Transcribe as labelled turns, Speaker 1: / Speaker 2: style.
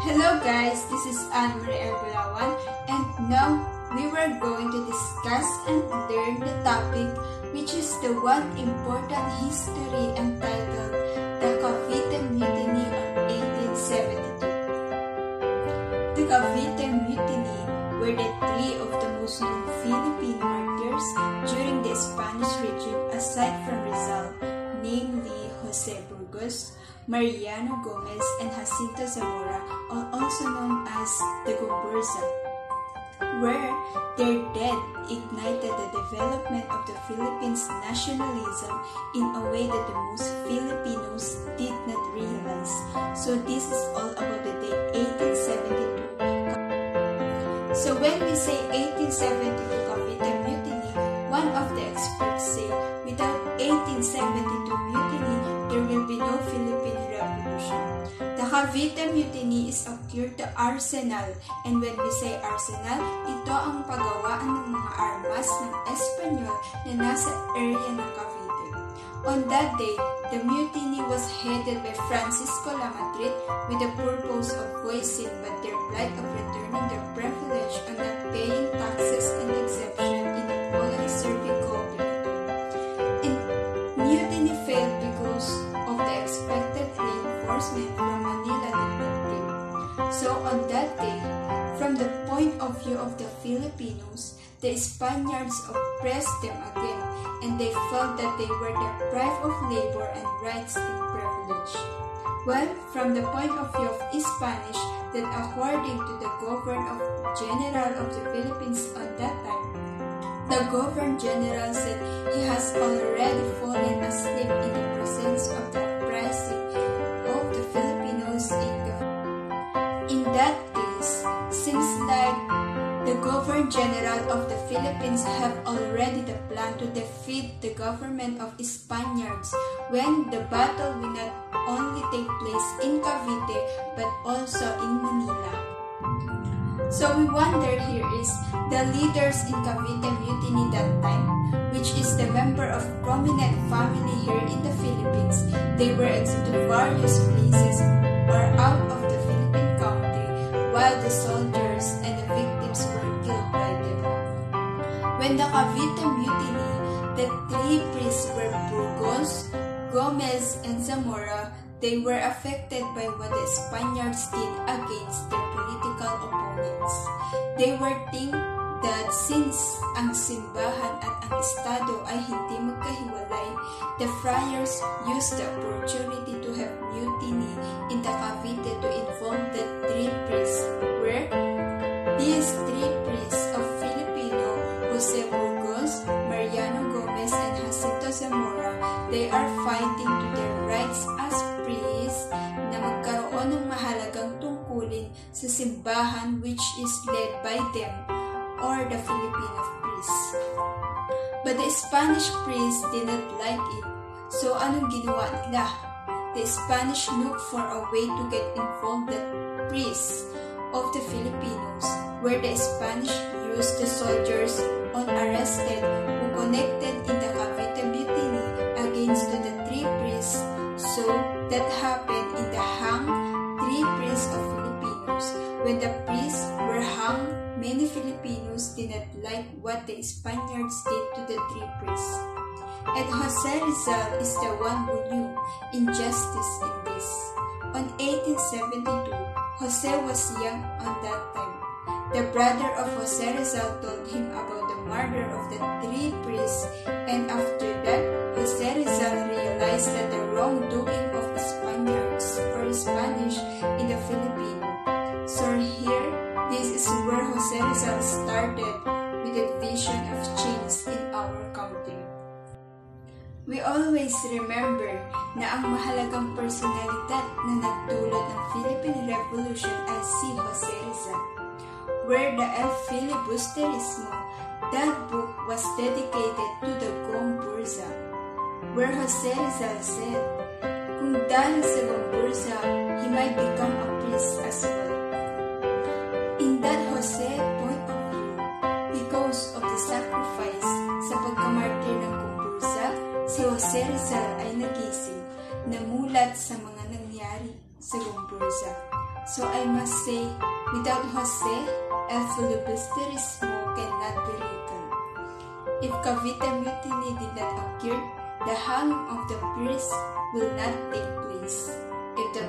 Speaker 1: Hello guys, this is Anne-Marie Arbulawan, and now we were going to discuss and learn the topic, which is the one important history entitled The Cavite Mutiny of 1872. The Cavite Mutiny were the three of the most known Philippine martyrs during the Spanish regime aside from Rizal, namely Jose Burgos, Mariano Gomez, and Jacinto Zamora, also known as the Gomburza, where their death ignited the development of the Philippines' nationalism in a way that the most Filipinos did not realize. So this is all about the day 1872. So when we say 1872 Cavite Mutiny, one of the experts say, without 1872 mutiny, there will be no Philippine Revolution. The Cavite Mutiny is occurred to arsenal, and when we say arsenal, ito ang paggawaan ng mga armas ng Espanyol na nasa area ng Cavite. On that day, the mutiny was headed by Francisco Lamadrid with the purpose of voicing but their plight of returning their privilege and not paying taxes and exemption in the colony serving cooperative. And mutiny failed because of the expected reinforcement from Manila did not come. So on that day, from the point of view of the Filipinos, the Spaniards oppressed them again, and they felt that they were deprived of labor and rights and privilege. Well, from the point of view of Spanish, that according to the Governor-General of the Philippines at that time, the Governor-General said he has already fallen asleep in the presence of the uprising of the Filipinos in that case, seems like the Governor-General of the Philippines have already the plan to defeat the government of Spaniards when the battle will not only take place in Cavite but also in Manila. So we wonder here is the leaders in Cavite Mutiny that time, which is the member of prominent family here in the Philippines. They were exiled to various places or out of the Philippine country, while the soldiers and the victims were killed by them. When the Cavite Mutiny, the three priests were Burgos, Gomez, and Zamora. They were affected by what the Spaniards did against their political opponents. They were think that since ang simbahan at ang estado ay hindi magkahiwalay, the friars used the opportunity to have mutiny in the Cavite to involve the three priests, where these three priests of Filipino, Jose Burgos, Mariano Gomez, and Jacinto Zamora, they are fighting to their rights as priests na magkaroon ng mahalagang tungkulin sa simbahan which is led by them or the Filipino priests. But the Spanish priests did not like it. So anong ginawa nila? The Spanish looked for a way to get involved the priests of the Filipinos, where the Spanish used the soldiers unarrested who connected in the Cavite Mutiny against the three priests. So that happened in the hang three priests of Filipinos. When the priests were hung, many Filipinos did not like what the Spaniards did to the three priests. And Jose Rizal is the one who knew injustice in this. On 1872, Jose was young on that time. The brother of Jose Rizal told him about the murder of the three priests, and after that, Jose Rizal realized that the wrongdoing of Spaniards or Spanish in the Philippines. So here, this is where Jose Rizal started with the vision of change in our country. We always remember na ang mahalagang personalidad na nagdulot ng Philippine Revolution ay si Jose Rizal. Where the El Filibusterismo, that book was dedicated to the Gomburza, where Jose Rizal said, kung dahil sa Gomburza, he might become a priest as well. In that Jose point of view, because of the sacrifice sa pagkamartir ng Gomburza, si Jose Rizal ay nagising, namulat sa mga nangyari sa Gomburza. So I must say, without Jose, El Filibusterismo cannot be written. If Cavite Mutiny did not occur, the hanging of the priests will not take place. If the